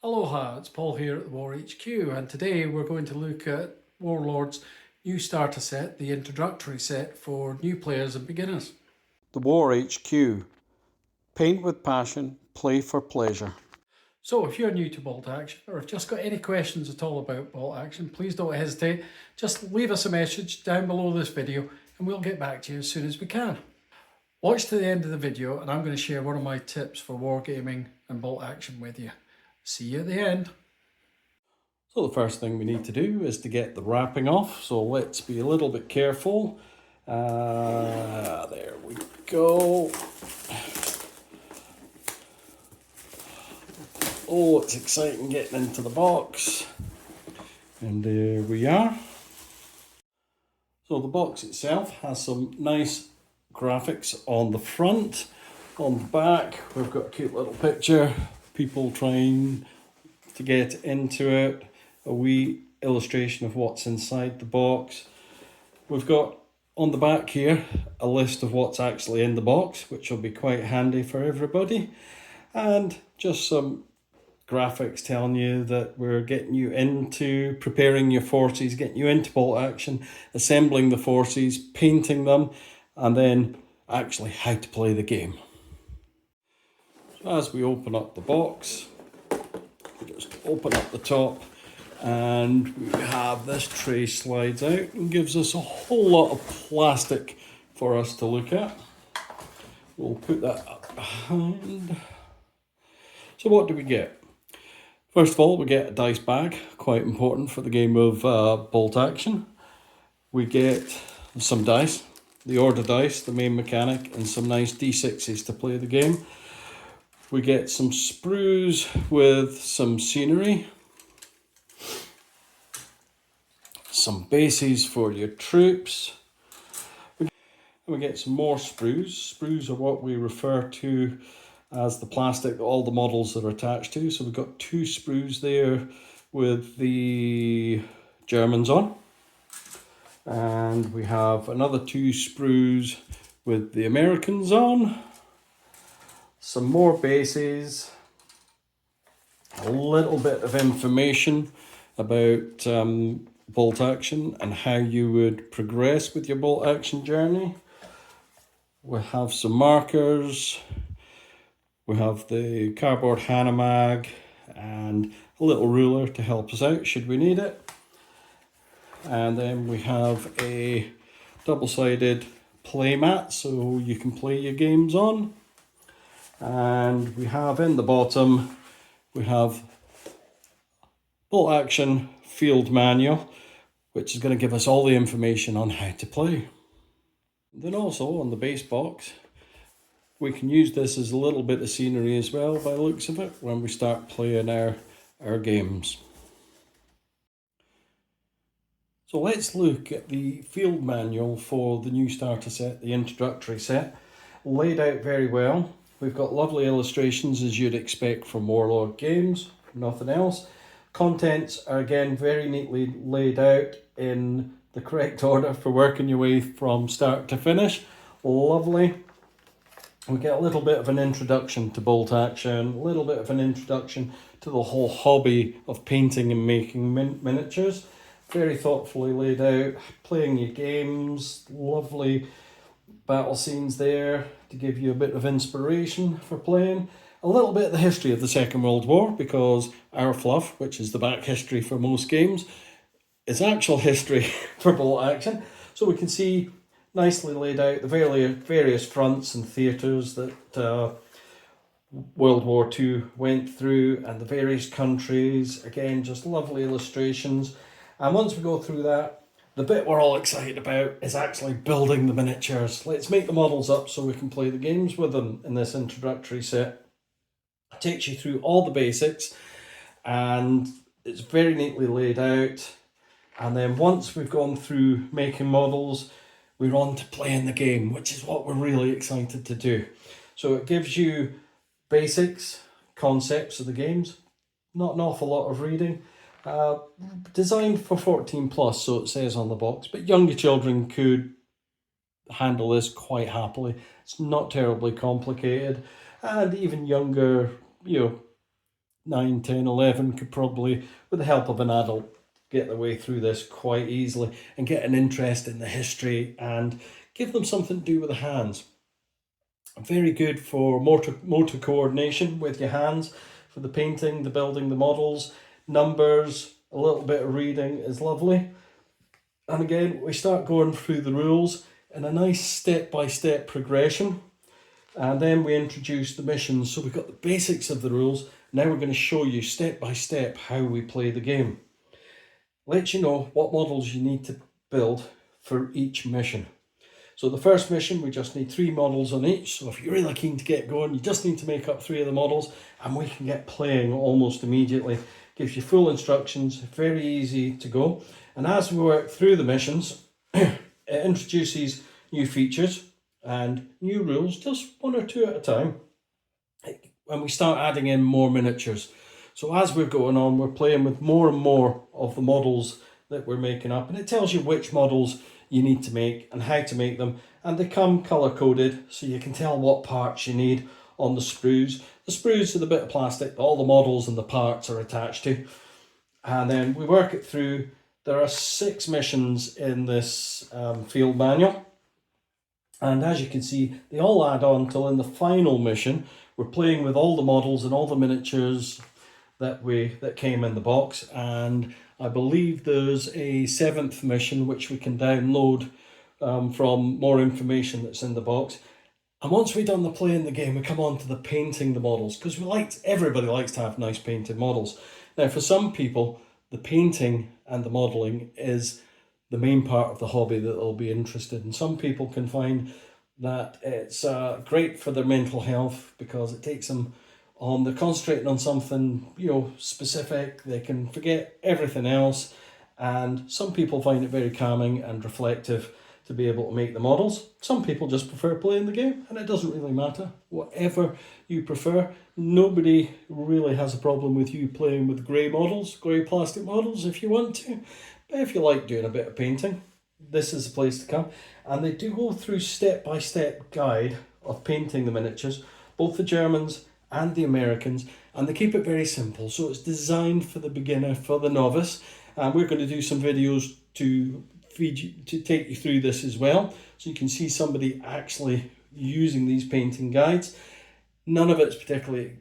Aloha, it's Paul here at the War HQ, and today we're going to look at Warlord's new starter set, the introductory set for new players and beginners. The War HQ. Paint with passion, play for pleasure. So if you're new to Bolt Action, or have just got any questions at all about Bolt Action, please don't hesitate. Just leave us a message down below this video and we'll get back to you as soon as we can. Watch to the end of the video and I'm going to share one of my tips for Wargaming and Bolt Action with you. See you at the end. So the first thing we need to do is to get the wrapping off. So let's be a little bit careful. There we go. Oh, it's exciting getting into the box. And there we are. So the box itself has some nice graphics on the front. On the back, we've got a cute little picture. People trying to get into it. A wee illustration of what's inside the box. We've got on the back here a list of what's actually in the box, which will be quite handy for everybody. And just some graphics telling you that we're getting you into preparing your forces, getting you into Bolt Action, assembling the forces, painting them, and then actually how to play the game. So as we open up the box, we just open up the top and we have this tray slides out and gives us a whole lot of plastic for us to look at. We'll put that up behind. So what do we get? First of all, we get a dice bag, quite important for the game of Bolt Action. We get some dice, the order dice, the main mechanic, and some nice D6s to play the game. We get some sprues with some scenery, some bases for your troops. We get some more sprues. Sprues are what we refer to as the plastic that all the models are attached to. So we've got 2 sprues there with the Germans on. And we have another 2 sprues with the Americans on. Some more bases, a little bit of information about Bolt Action and how you would progress with your Bolt Action journey. We have some markers, we have the cardboard Hanamag and a little ruler to help us out should we need it. And then we have a double-sided play mat so you can play your games on. And we have in the bottom, we have Bolt Action Field Manual, which is going to give us all the information on how to play. Then also on the base box, we can use this as a little bit of scenery as well by the looks of it when we start playing our games. So let's look at the field manual for the new starter set, the introductory set, laid out very well. We've got lovely illustrations as you'd expect from Warlord Games, nothing else. Contents are again very neatly laid out in the correct order for working your way from start to finish. Lovely. We get a little bit of an introduction to Bolt Action, a little bit of an introduction to the whole hobby of painting and making miniatures. Very thoughtfully laid out, playing your games, lovely battle scenes there to give you a bit of inspiration for playing. A little bit of the history of the Second World War, because our fluff, which is the back history for most games, is actual history for Bolt Action. So we can see nicely laid out the various fronts and theatres that World War II went through and the various countries. Again, just lovely illustrations. And once we go through that, the bit we're all excited about is actually building the miniatures. Let's make the models up so we can play the games with them in this introductory set. It takes you through all the basics and it's very neatly laid out. And then once we've gone through making models, we're on to playing the game, which is what we're really excited to do. So it gives you basics, concepts of the games, not an awful lot of reading. Designed for 14 plus, so it says on the box, but younger children could handle this quite happily. It's not terribly complicated, and even younger, 9, 10, 11 could probably, with the help of an adult, get their way through this quite easily and get an interest in the history and give them something to do with the hands. Very good for motor coordination with your hands, for the painting, the building, the models, numbers, a little bit of reading is lovely. And again, we start going through the rules in a nice step-by-step progression. And then we introduce the missions. So we've got the basics of the rules. Now we're going to show you step by step how we play the game. Let you know what models you need to build for each mission. So the first mission, we just need 3 models on each. So if you're really keen to get going, you just need to make up 3 of the models and we can get playing almost immediately. Gives you full instructions, very easy to go. And as we work through the missions, it introduces new features and new rules, just 1 or 2 at a time. And we start adding in more miniatures. So as we're going on, we're playing with more and more of the models that we're making up. And it tells you which models you need to make and how to make them. And they come colour coded, so you can tell what parts you need on the sprues. The sprues are the bit of plastic that all the models and the parts are attached to. And then we work it through. There are 6 missions in this field manual. And as you can see, they all add on till in the final mission, we're playing with all the models and all the miniatures that came in the box. And I believe there's a 7th mission which we can download from more information that's in the box. And once we've done the playing the game, we come on to the painting the models, because everybody likes to have nice painted models. Now for some people, the painting and the modelling is the main part of the hobby that they'll be interested in. Some people can find that it's great for their mental health because it takes them on, they're concentrating on something, specific, they can forget everything else. And some people find it very calming and reflective to be able to make the models. Some people just prefer playing the game, and it doesn't really matter. Whatever you prefer, nobody really has a problem with you playing with grey plastic models if you want to. But if you like doing a bit of painting, this is the place to come. And they do go through step-by-step guide of painting the miniatures, both the Germans and the Americans, and they keep it very simple. So it's designed for the beginner, for the novice. And we're going to do some videos to take you through this as well, so you can see somebody actually using these painting guides. None of it's particularly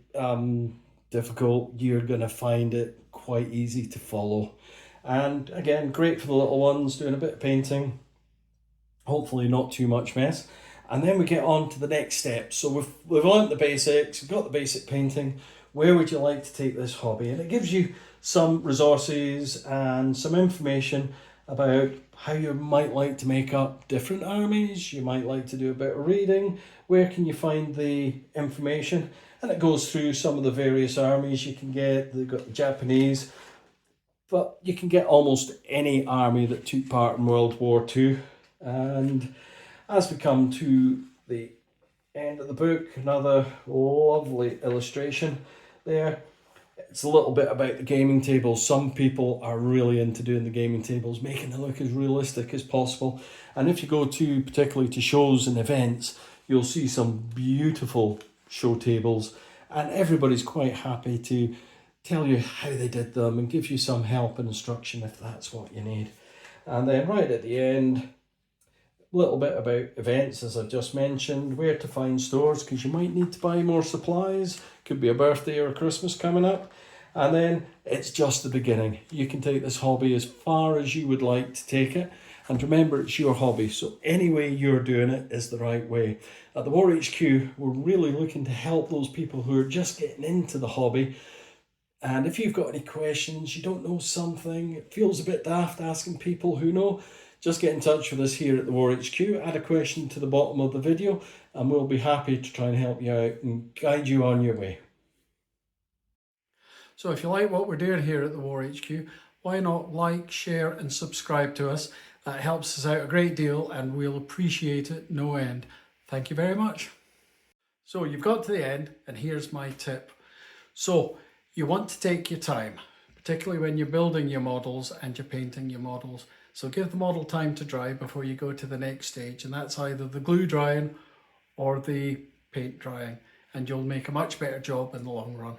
difficult. You're going to find it quite easy to follow. And again, great for the little ones doing a bit of painting. Hopefully not too much mess. And then we get on to the next step. So we've learnt the basics, we've got the basic painting. Where would you like to take this hobby? And it gives you some resources and some information about how you might like to make up different armies. You might like to do a bit of reading. Where can you find the information? And it goes through some of the various armies you can get. They've got the Japanese, but you can get almost any army that took part in World War II. And as we come to the end of the book, another lovely illustration there. It's a little bit about the gaming tables. Some people are really into doing the gaming tables, making them look as realistic as possible. And if you go to particularly to shows and events, you'll see some beautiful show tables, and everybody's quite happy to tell you how they did them and give you some help and instruction if that's what you need. And then right at the end, a little bit about events, as I've just mentioned, where to find stores, because you might need to buy more supplies. Could be a birthday or a Christmas coming up. And then it's just the beginning. You can take this hobby as far as you would like to take it. And remember, it's your hobby, so any way you're doing it is the right way. At the War HQ, we're really looking to help those people who are just getting into the hobby. And if you've got any questions, you don't know something, it feels a bit daft asking people who know, just get in touch with us here at the War HQ, add a question to the bottom of the video, and we'll be happy to try and help you out and guide you on your way. So if you like what we're doing here at the War HQ, why not like, share and subscribe to us? That helps us out a great deal and we'll appreciate it no end. Thank you very much. So you've got to the end, and here's my tip. So you want to take your time, particularly when you're building your models and you're painting your models. So give the model time to dry before you go to the next stage, and that's either the glue drying or the paint drying, and you'll make a much better job in the long run.